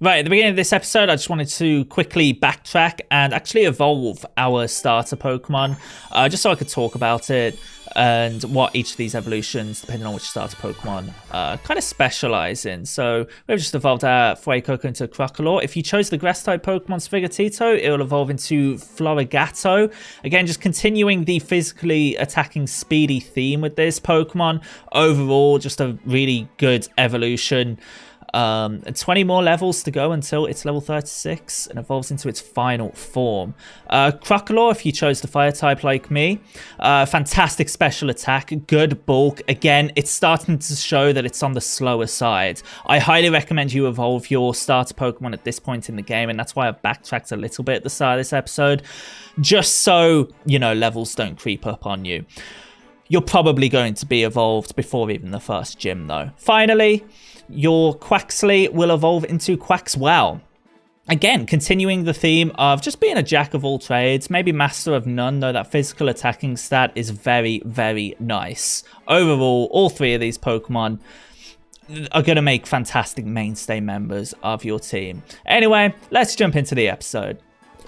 Right, at the beginning of this episode, I just wanted to quickly backtrack and actually evolve our starter Pokemon, just so I could talk about it and what each of these evolutions, depending on which starter Pokemon, kind of specialize in. So we've just evolved our Fuecoco into Crocodile. If you chose the Grass-type Pokemon Sprigatito, it will evolve into Florigato. Again, just continuing the physically attacking speedy theme with this Pokemon. Overall, just a really good evolution. 20 more levels to go until it's level 36 and evolves into its final form. Crocodile, if you chose the fire type like me, fantastic special attack, good bulk. Again, it's starting to show that it's on the slower side. I highly recommend you evolve your starter Pokemon at this point in the game, and that's why I've backtracked a little bit at the start of this episode, just so, you know, levels don't creep up on you. You're probably going to be evolved before even the first gym, though. Finally, your Quaxly will evolve into Quaxwell. Again, continuing the theme of just being a jack of all trades, maybe master of none, though that physical attacking stat is very, very nice. Overall, all three of these Pokemon are going to make fantastic mainstay members of your team. Anyway, let's jump into the episode.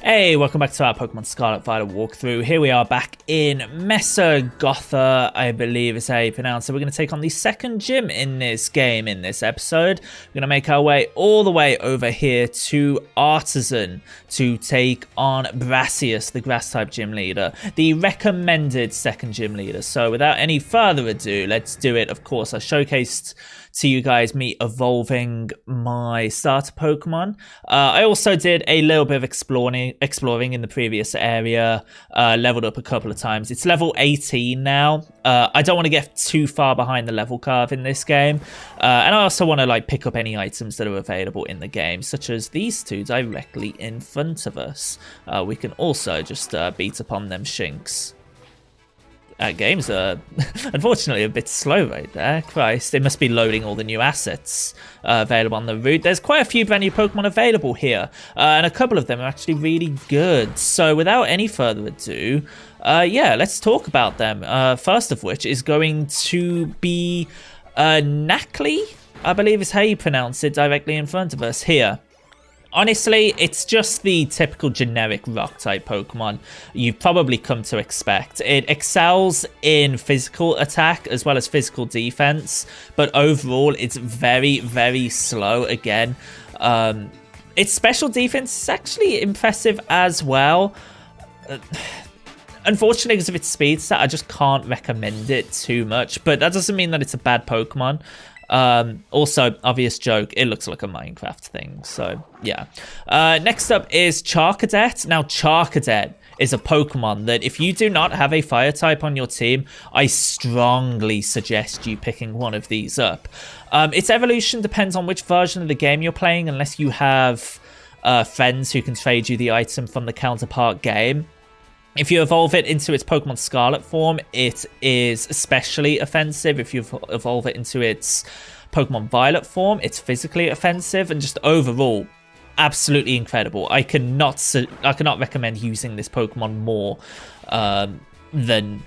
Hey, welcome back to our Pokemon Scarlet Violet walkthrough. Here we are back in Mesogotha, I believe is how you pronounce it. We're going to take on the second gym in this game, in this episode. We're going to make our way all the way over here to Artazon to take on Brassius, the Grass-type gym leader, the recommended second gym leader. So without any further ado, let's do it. Of course, I showcased to you guys me evolving my starter Pokemon. I also did a little bit of exploring in the previous area, leveled up a couple of times. It's level 18 now. I don't want to get too far behind the level curve in this game, and I also want to like pick up any items that are available in the game, such as these two directly in front of us. We can also just beat upon them shinks. Games are unfortunately a bit slow right there. Christ, they must be loading all the new assets available on the route. There's quite a few brand new Pokemon available here, and a couple of them are actually really good. So without any further ado, yeah, let's talk about them. First of which is going to be Nacli, I believe is how you pronounce it, directly in front of us here. Honestly, it's just the typical generic rock-type Pokemon you've probably come to expect. It excels in physical attack as well as physical defense, but overall, it's very, very slow again. Its special defense is actually impressive as well. Unfortunately, because of its speed stat, I just can't recommend it too much, but that doesn't mean that it's a bad Pokemon. Also, obvious joke, it looks like a Minecraft thing, so yeah. Next up is Charcadet. Now, Charcadet is a Pokemon that if you do not have a fire type on your team, I strongly suggest you picking one of these up. Its evolution depends on which version of the game you're playing, unless you have friends who can trade you the item from the counterpart game. If you evolve it into its Pokemon Scarlet form, it is especially offensive. If you evolve it into its Pokemon Violet form, it's physically offensive, and just overall, absolutely incredible. I cannot recommend using this Pokemon more than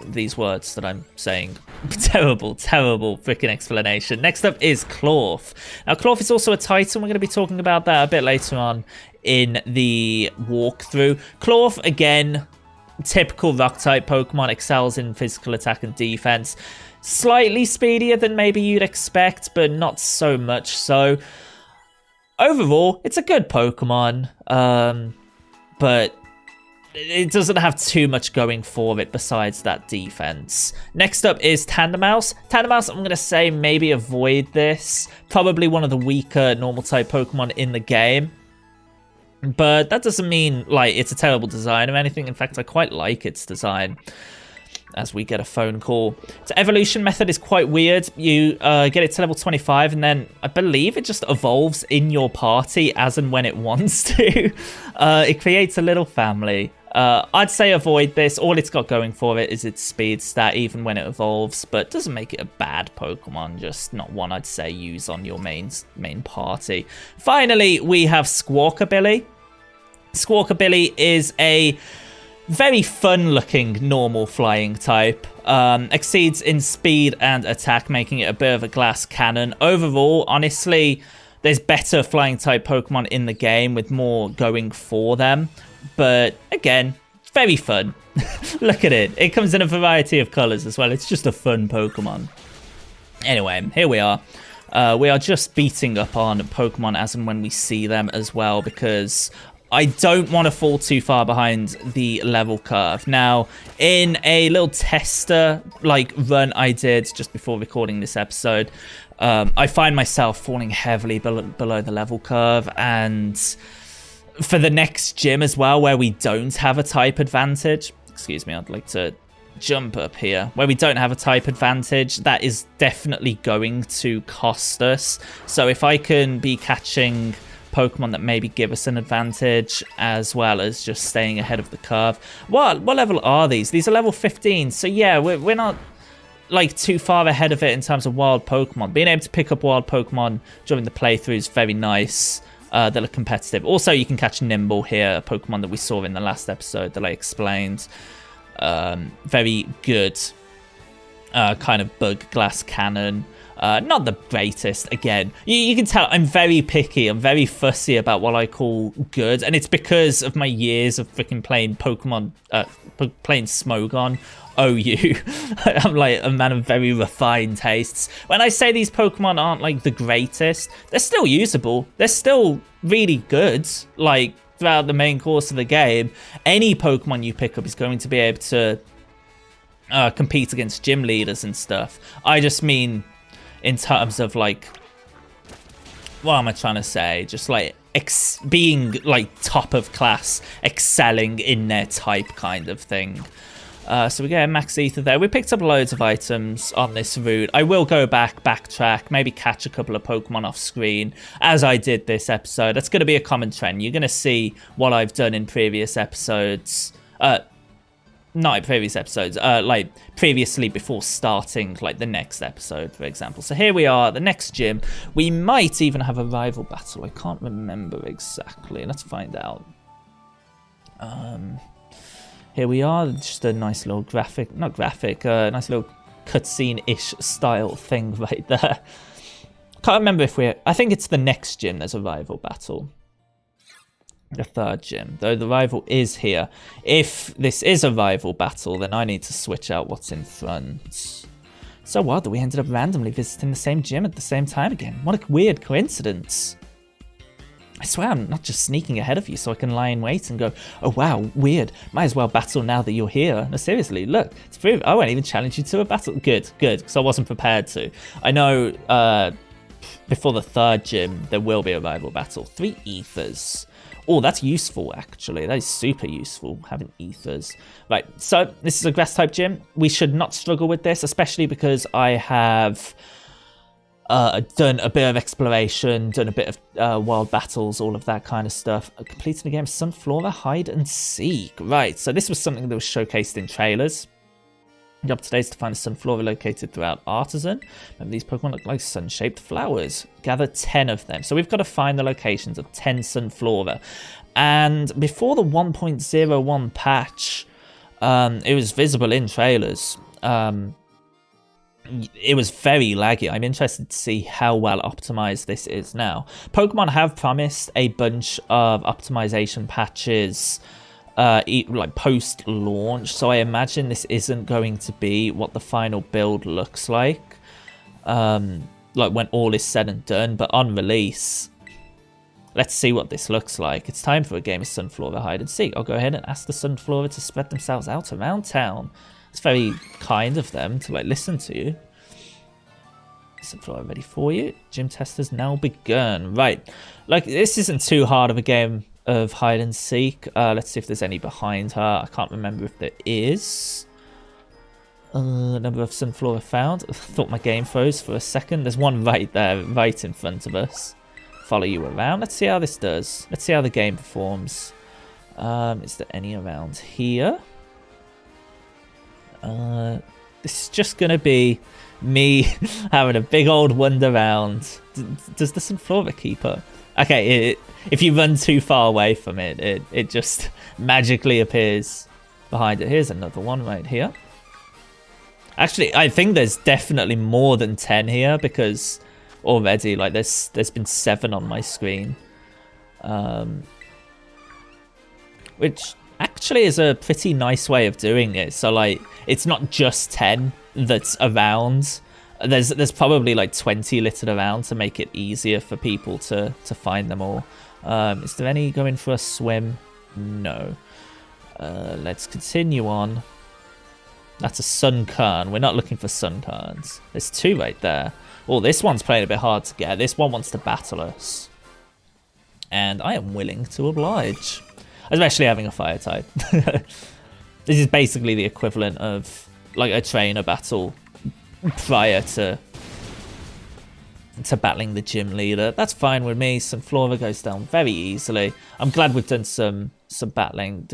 these words that I'm saying. Terrible freaking explanation. Next up is Clorf. Now, Clorf is also a Titan. We're going to be talking about that a bit later on in the walkthrough. Clorf, again, typical rock-type Pokemon, excels in physical attack and defense. Slightly speedier than maybe you'd expect, but not so much so. Overall, it's a good Pokemon, but it doesn't have too much going for it besides that defense. Next up is Tandemaus. Tandemaus, I'm going to say maybe avoid this. Probably one of the weaker normal-type Pokemon in the game. But that doesn't mean like it's a terrible design or anything. In fact, I quite like its design. As we get a phone call. Its evolution method is quite weird. You get it to level 25, and then I believe it just evolves in your party as and when it wants to. It creates a little family. I'd say avoid this. All it's got going for it is its speed stat, even when it evolves, but doesn't make it a bad Pokemon, just not one I'd say use on your main party. Finally, we have Squawkabilly. Squawkabilly is a very fun-looking normal flying type. Exceeds in speed and attack, making it a bit of a glass cannon. Overall, honestly, there's better flying type Pokemon in the game with more going for them. But again, very fun. Look at it. It comes in a variety of colors as well. It's just a fun Pokemon. Anyway, here we are. We are just beating up on Pokemon as and when we see them as well, because I don't want to fall too far behind the level curve. Now, in a little tester run I did just before recording this episode, I find myself falling heavily below the level curve, and for the next gym as well, where we don't have a type advantage, excuse me, I'd like to jump up here, where we don't have a type advantage, that is definitely going to cost us. So if I can be catching Pokemon that maybe give us an advantage, as well as just staying ahead of the curve. What level are these? These are level 15, so yeah, we're not too far ahead of it in terms of wild Pokemon. Being able to pick up wild Pokemon during the playthrough is very nice. That are competitive. Also, you can catch Nimble here, a Pokemon that we saw in the last episode that I explained. Very good kind of bug glass cannon. Not the greatest. Again, you can tell I'm very picky. I'm very fussy about what I call good, and it's because of my years of freaking playing Pokemon, playing Smogon. OU. I'm a man of very refined tastes. When I say these Pokemon aren't the greatest, they're still usable. They're still really good. Throughout the main course of the game, any Pokemon you pick up is going to be able to compete against gym leaders and stuff. I just mean in terms of what am I trying to say? Just being top of class, excelling in their type kind of thing. So we get a max ether there. We picked up loads of items on this route. I will go backtrack, maybe catch a couple of Pokemon off screen as I did this episode. That's going to be a common trend. You're going to see what I've done in previous episodes. Not in previous episodes, previously before starting the next episode, for example. So here we are, the next gym. We might even have a rival battle. I can't remember exactly. Let's find out. Here we are, just a nice little nice little cutscene-ish style thing right there. Can't remember if I think it's the next gym there's a rival battle. The third gym, though the rival is here. If this is a rival battle, then I need to switch out what's in front. So odd that we ended up randomly visiting the same gym at the same time again. What a weird coincidence. I swear I'm not just sneaking ahead of you so I can lie in wait and go, oh wow, weird. Might as well battle now that you're here. No, seriously, look, it's proven. I won't even challenge you to a battle. Good, because I wasn't prepared to. I know before the third gym, there will be a rival battle. 3 ethers. Oh, that's useful, actually. That is super useful, having ethers. Right, so this is a grass-type gym. We should not struggle with this, especially because I have done a bit of exploration, done a bit of wild battles, all of that kind of stuff. Completing the game Sunflora Hide and Seek. Right, so this was something that was showcased in trailers. The job today is to find a Sunflora located throughout Artazon. Remember, these Pokemon look like sun-shaped flowers. Gather 10 of them. So we've got to find the locations of 10 Sunflora. And before the 1.01 patch, it was visible in trailers. It was very laggy. I'm interested to see how well optimized this is now. Pokemon have promised a bunch of optimization patches post-launch, so I imagine this isn't going to be what the final build looks like when all is said and done. But on release, let's see what this looks like. It's time for a game of Sunflora Hide and Seek. I'll go ahead and ask the Sunflora to spread themselves out around town. It's very kind of them to listen to you. Sunflora ready for you. Gym test has now begun. Right, this isn't too hard of a game of hide and seek. Let's see if there's any behind her. I can't remember if there is. Number of Sunflora found. I thought my game froze for a second. There's one right there, right in front of us. Follow you around. Let's see how this does. Let's see how the game performs. Is there any around here? This is just going to be me having a big old wander around. Does the Sunflora keep her? Okay, if you run too far away from it, it just magically appears behind it. Here's another one right here. Actually, I think there's definitely more than 10 here because already. Like there's been 7 on my screen, which actually is a pretty nice way of doing it. So like it's not just 10 that's around. There's probably like 20 littered around to make it easier for people to find them all. Is there any going for a swim? No. Let's continue on. That's a Sunkern. We're not looking for Sunkerns. There's 2 right there. Oh, this one's playing a bit hard to get. This one wants to battle us. And I am willing to oblige. Especially having a fire type. This is basically the equivalent of like a trainer battle prior to battling the gym leader. That's fine with me. Sunflora goes down very easily. I'm glad we've done some battling.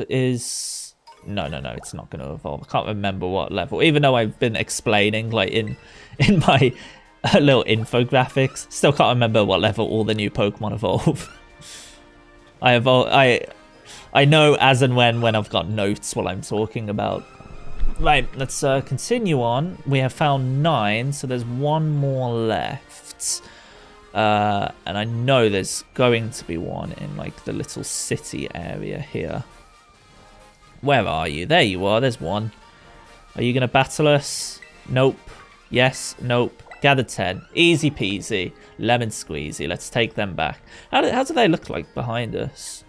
No, it's not going to evolve. I can't remember what level, even though I've been explaining like in my little infographics. Still can't remember what level all the new Pokemon evolve. I know as and when I've got notes while I'm talking about. Right, let's continue on. We have found 9, so there's 1 more left. And I know there's going to be one in like the little city area here. Where are you? There you are. There's one. Are you going to battle us? Nope. Yes. Nope. Gather 10. Easy peasy. Lemon squeezy. Let's take them back. How do they look like behind us?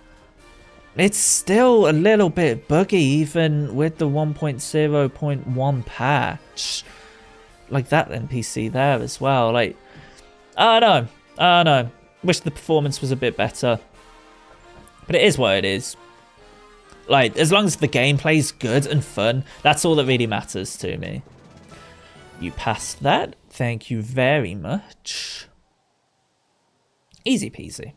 It's still a little bit buggy even with the 1.0.1 patch. Like that NPC there as well. Like, I don't know. Wish the performance was a bit better. But it is what it is. Like, as long as the gameplay's good and fun, that's all that really matters to me. You passed that. Thank you very much. Easy peasy.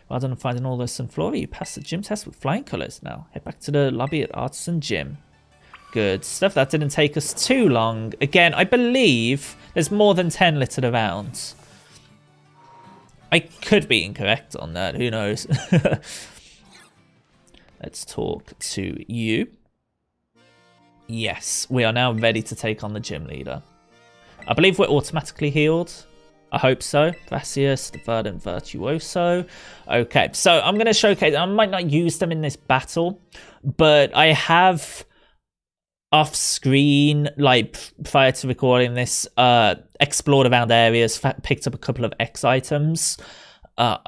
Well done on finding all those Sunflora. You passed the gym test with flying colours. Now, head back to the lobby at Artisan Gym. Good stuff. That didn't take us too long. Again, I believe there's more than 10 littered around. I could be incorrect on that. Who knows? Let's talk to you. Yes, we are now ready to take on the gym leader. I believe we're automatically healed. I hope so. Brassius, the Verdant Virtuoso. Okay, so I'm going to showcase. I might not use them in this battle, but I have off screen, like prior to recording this, explored around areas, picked up a couple of X items.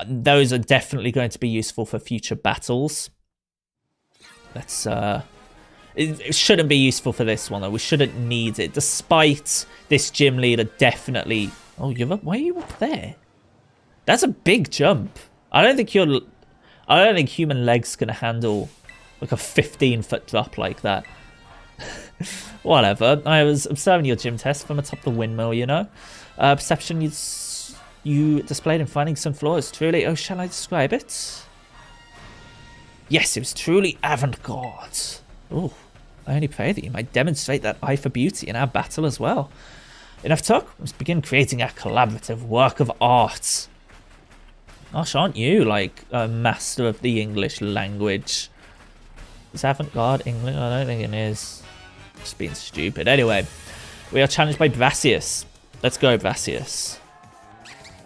Those are definitely going to be useful for future battles. Let's it shouldn't be useful for this one though. We shouldn't need it, despite this gym leader definitely. Oh, you're up. Why are you up there? That's a big jump. I don't think human legs can handle like a 15-foot drop like that. Whatever. I was observing your gym test from atop the windmill. You know, perception you displayed in finding some flaws. Truly, oh, shall I describe it? Yes, it was truly avant-garde. Oh, I only pray that you might demonstrate that eye for beauty in our battle as well. Enough talk, let's begin creating our collaborative work of art. Gosh, aren't you like a master of the English language? Is avant-garde English? I don't think it is. Just being stupid. Anyway, we are challenged by Brassius. Let's go, Brassius.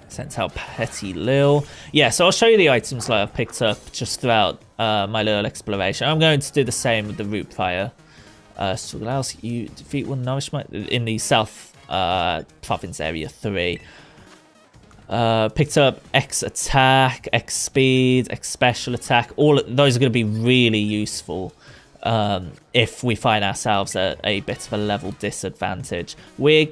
Sent out Petty Lil. Yeah, so I'll show you the items that I've picked up just throughout my little exploration. I'm going to do the same with the Root Fire. So it allows you to defeat one nourishment in the South Province Area 3. Picked up X Attack, X Speed, X Special Attack. All of those are going to be really useful if we find ourselves at a bit of a level disadvantage. We're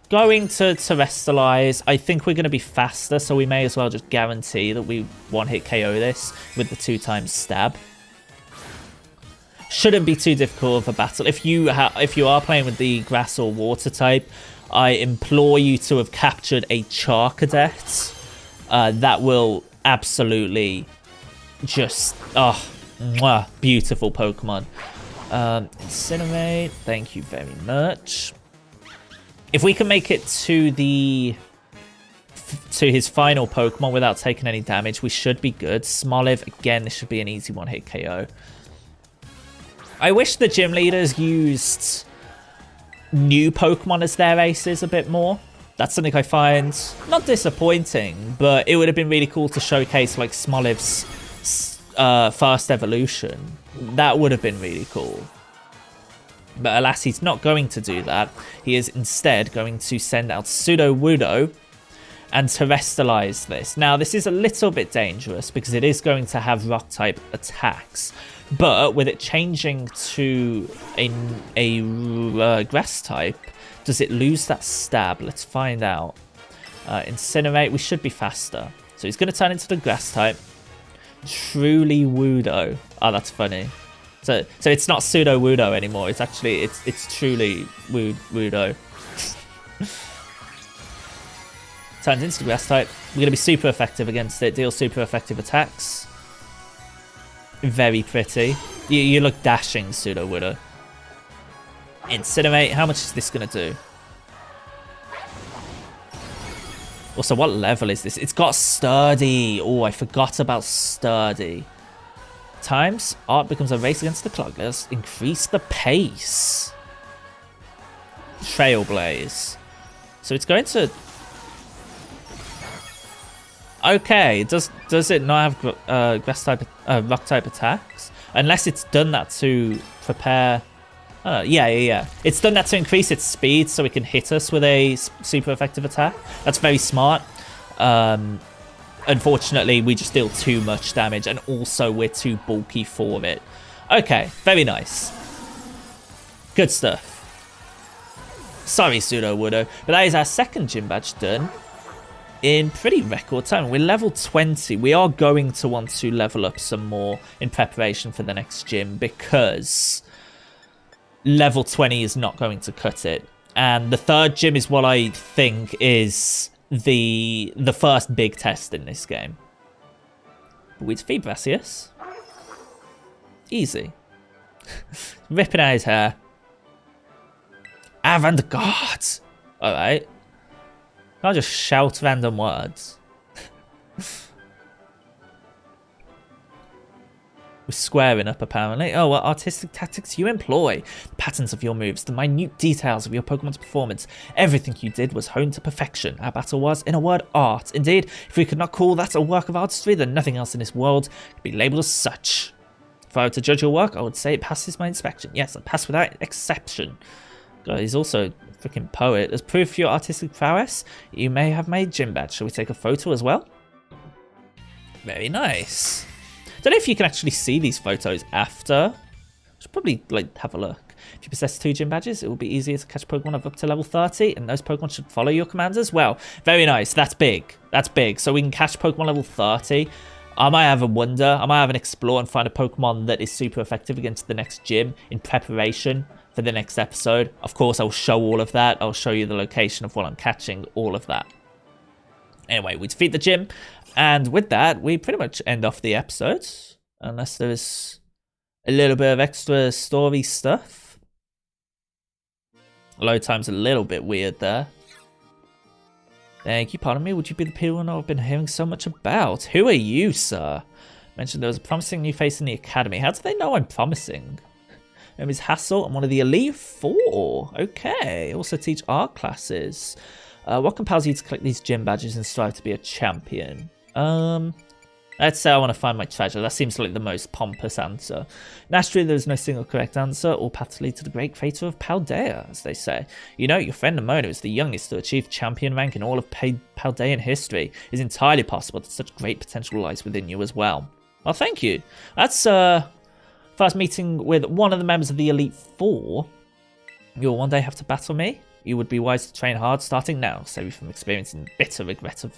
going to terrestrialize. I think we're going to be faster, so we may as well just guarantee that we one-hit KO this with the 2x stab. Shouldn't be too difficult of a battle. If you are playing with the grass or water type, I implore you to have captured a Charcadet. That will absolutely just beautiful Pokemon. Incinerate, thank you very much. If we can make it to his final Pokemon without taking any damage, we should be good. Smoliv, again, this should be an easy one-hit KO. I wish the gym leaders used new Pokemon as their aces a bit more. That's something I find not disappointing, but it would have been really cool to showcase like Smoliv's first evolution. That would have been really cool. But alas, he's not going to do that. He is instead going to send out Sudowoodo and terrestrialize this. Now, this is a little bit dangerous because it is going to have rock-type attacks. But with it changing to a grass type, does it lose that stab? Let's find out. Incinerate, we should be faster. So he's going to turn into the grass type. Truly Woodo. Oh, that's funny. So it's not Sudowoodo anymore. It's actually it's truly Woodo. Turns into the grass type. We're gonna be super effective against it. Deal super effective attacks. Very pretty. You look dashing, Sudowoodo. Incinerate. How much is this gonna do? Also, what level is this? It's got sturdy. Oh, I forgot about sturdy. Times art becomes a race against the clock. Let's increase the pace. Trailblaze. So it's going to. Okay, does it not have grass type, rock type attacks? Unless it's done that to prepare. Yeah. It's done that to increase its speed so it can hit us with a super effective attack. That's very smart. Unfortunately, we just deal too much damage, and also we're too bulky for it. Okay, very nice. Good stuff. Sorry, Sudowoodo, but that is our second gym badge done in pretty record time. We're level 20. We are going to want to level up some more in preparation for the next gym because level 20 is not going to cut it. And the third gym is what I think is the first big test in this game. We defeat Brassius. Easy. Ripping out his hair. Avant-garde. Alright. Can't just shout random words. We're squaring up, apparently. Oh, what artistic tactics you employ. The patterns of your moves, the minute details of your Pokemon's performance. Everything you did was honed to perfection. Our battle was, in a word, art. Indeed, if we could not call that a work of artistry, then nothing else in this world could be labelled as such. If I were to judge your work, I would say it passes my inspection. Yes, I pass without exception. God, he's also a freaking poet. As proof for your artistic prowess, you may have made gym badge. Shall we take a photo as well? Very nice. Don't know if you can actually see these photos after. Should probably have a look. If you possess 2 gym badges, it will be easier to catch Pokemon of up to level 30, and those Pokemon should follow your commands as well. Very nice. That's big. That's big. So we can catch Pokemon level 30. I might have a wonder. I might have an explore and find a Pokemon that is super effective against the next gym in preparation for the next episode. Of course, I'll show all of that. I'll show you the location of what I'm catching, all of that. Anyway, we defeat the gym, and with that, we pretty much end off the episode, unless there's a little bit of extra story stuff. Load time's a little bit weird there. Thank you, pardon me, would you be the people I've been hearing so much about? Who are you, sir? Mentioned there was a promising new face in the academy. How do they know I'm promising? My name is Hassel. I'm one of the Elite Four. Okay. Also teach art classes. What compels you to collect these gym badges and strive to be a champion? Let's say I want to find my treasure. That seems like the most pompous answer. Naturally, there is no single correct answer. All paths lead to the great crater of Paldea, as they say. You know, your friend Amona is the youngest to achieve champion rank in all of Paldean history. It is entirely possible that such great potential lies within you as well. Well, thank you. That's first meeting with one of the members of the Elite Four. You'll one day have to battle me. You would be wise to train hard starting now, save you from experiencing bitter regret of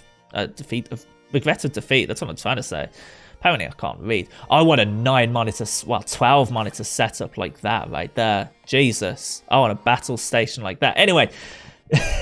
defeat. That's what I'm trying to say. Apparently, I can't read. I want a 12 monitor setup like that right there. Jesus, I want a battle station like that. Anyway,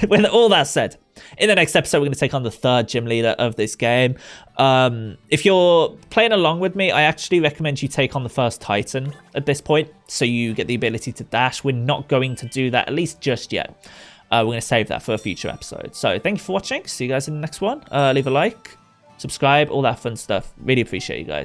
with all that said, in the next episode, we're going to take on the 3rd gym leader of this game. If you're playing along with me, I actually recommend you take on the first Titan at this point, so you get the ability to dash. We're not going to do that, at least just yet. We're going to save that for a future episode. So thank you for watching. See you guys in the next one. Leave a like, subscribe, all that fun stuff. Really appreciate you guys.